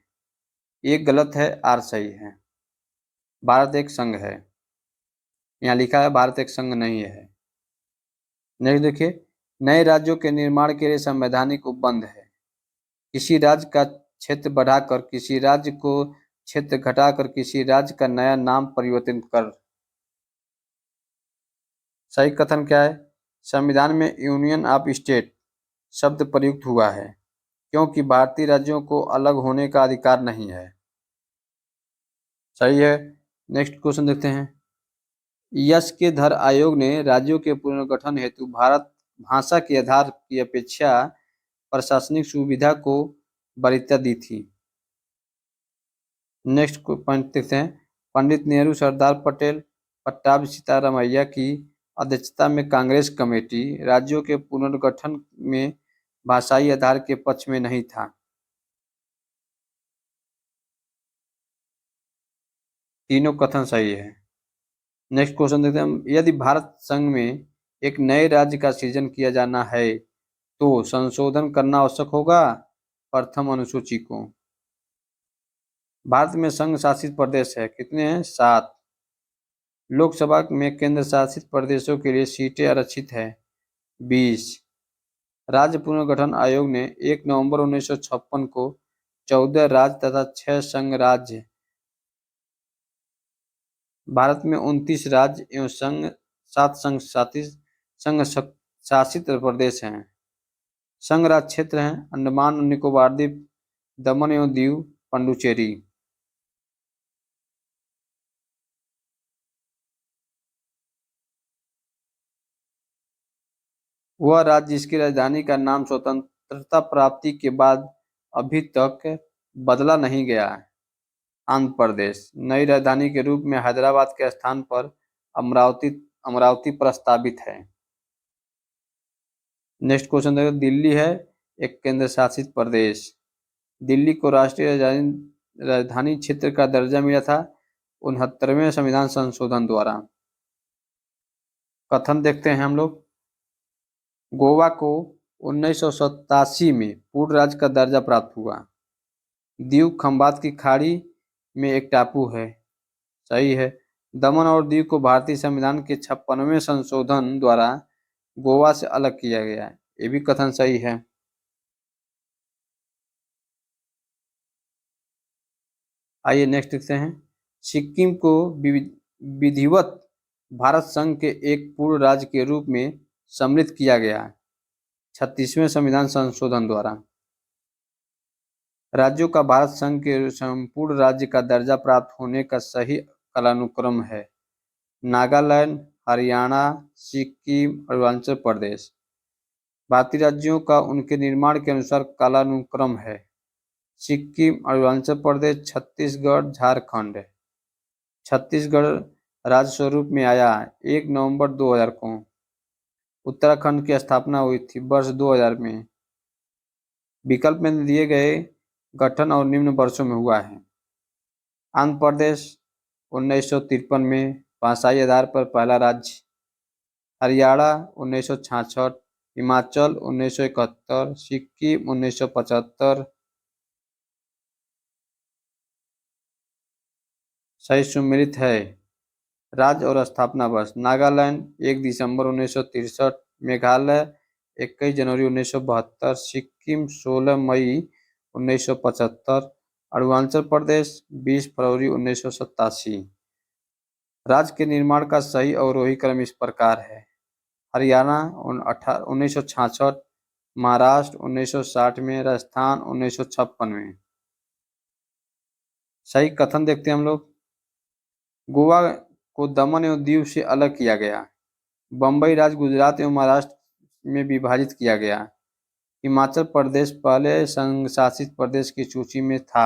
Speaker 1: एक गलत है, आर सही है। भारत एक संघ है, यहाँ लिखा है भारत एक संघ नहीं है। नेक्स्ट देखिए, नए राज्यों के निर्माण के लिए संवैधानिक उपबंध है। किसी राज्य का क्षेत्र बढ़ाकर किसी राज्य को क्षेत्र घटाकर किसी राज्य का नया नाम परिवर्तन कर। सही कथन क्या है? संविधान में यूनियन ऑफ स्टेट शब्द प्रयुक्त हुआ है क्योंकि भारतीय राज्यों को अलग होने का अधिकार नहीं है। सही है। नेक्स्ट क्वेश्चन देखते हैं। यश के धर आयोग ने राज्यों के पुनर्गठन हेतु भारत भाषा के आधार की अपेक्षा प्रशासनिक सुविधा को वरीयता दी थी। नेक्स्ट पॉइंट देखते हैं। पंडित नेहरू, सरदार पटेल, पट्टाभी सीतारामैया की अध्यक्षता में कांग्रेस कमेटी राज्यों के पुनर्गठन में भाषाई आधार के पक्ष में नहीं था। तीनों कथन सही है। नेक्स्ट क्वेश्चन देखते हैं हम। यदि भारत संघ में एक नए राज्य का सृजन किया जाना है तो संशोधन करना आवश्यक होगा प्रथम अनुसूची को। भारत में संघ शासित प्रदेश है, कितने हैं? 7। लोकसभा में केंद्र शासित प्रदेशों के लिए सीटें आरक्षित है 20। राज्य पुनर्गठन आयोग ने 1 नवंबर 1956 को 14 राज्य तथा 6 संघ राज्य, भारत में 29 राज्य एवं 7 संघ शासित प्रदेश हैं। संघ राज्य क्षेत्र हैं अंडमान और निकोबार द्वीप, दमन एवं दीव, पुडुचेरी। वह राज्य जिसकी राजधानी का नाम स्वतंत्रता प्राप्ति के बाद अभी तक बदला नहीं गया है आंध्र प्रदेश। नई राजधानी के रूप में हैदराबाद के स्थान पर अमरावती प्रस्तावित है। नेक्स्ट क्वेश्चन देखो। दिल्ली है एक केंद्र शासित प्रदेश। दिल्ली को राष्ट्रीय राजधानी क्षेत्र का दर्जा मिला था 69वें संविधान संशोधन द्वारा। कथन देखते हैं हम लोग। गोवा को 1987 में पूर्ण राज्य का दर्जा प्राप्त हुआ। दीव खंबात की खाड़ी में एक टापू है। सही है। दमन और दीव को भारतीय संविधान के 56वें संशोधन द्वारा गोवा से अलग किया गया है। ये भी कथन सही है। आइए नेक्स्ट देखते हैं। सिक्किम को विधिवत भारत संघ के एक पूर्ण राज्य के रूप में सम्मिलित किया गया 36वें संविधान संशोधन द्वारा। राज्यों का भारत संघ के संपूर्ण राज्य का दर्जा प्राप्त होने का सही कालानुक्रम है नागालैंड, हरियाणा, सिक्किम, अरुणाचल प्रदेश। भारतीय राज्यों का उनके निर्माण के अनुसार कालानुक्रम है सिक्किम, अरुणाचल प्रदेश, छत्तीसगढ़, झारखंड। छत्तीसगढ़ राज्य स्वरूप में आया 1 नवंबर 2000 को। उत्तराखंड की स्थापना हुई थी वर्ष 2000 में। विकल्प में दिए गए गठन और निम्न वर्षों में हुआ है। आंध्र प्रदेश 1953 में भाषाई आधार पर पहला राज्य। हरियाणा 1966, हिमाचल 1971, सिक्किम 1975। सही सुमेलित है। राज्य और स्थापना वर्ष। नागालैंड 1 दिसंबर 1963, मेघालय 21 जनवरी 1972, सिक्किम 16 मई 1975, अरुणाचल प्रदेश 20 फरवरी 1987। राज्य के निर्माण का सही अवरोही क्रम इस प्रकार है। हरियाणा 1966, महाराष्ट्र 1960 में, राजस्थान 1956 में। सही कथन देखते हैं हम लोग। गोवा को दमन एवं दीव से अलग किया गया। बम्बई राज्य गुजरात एवं महाराष्ट्र में विभाजित किया गया। हिमाचल प्रदेश पहले संघ शासित प्रदेश की सूची में था।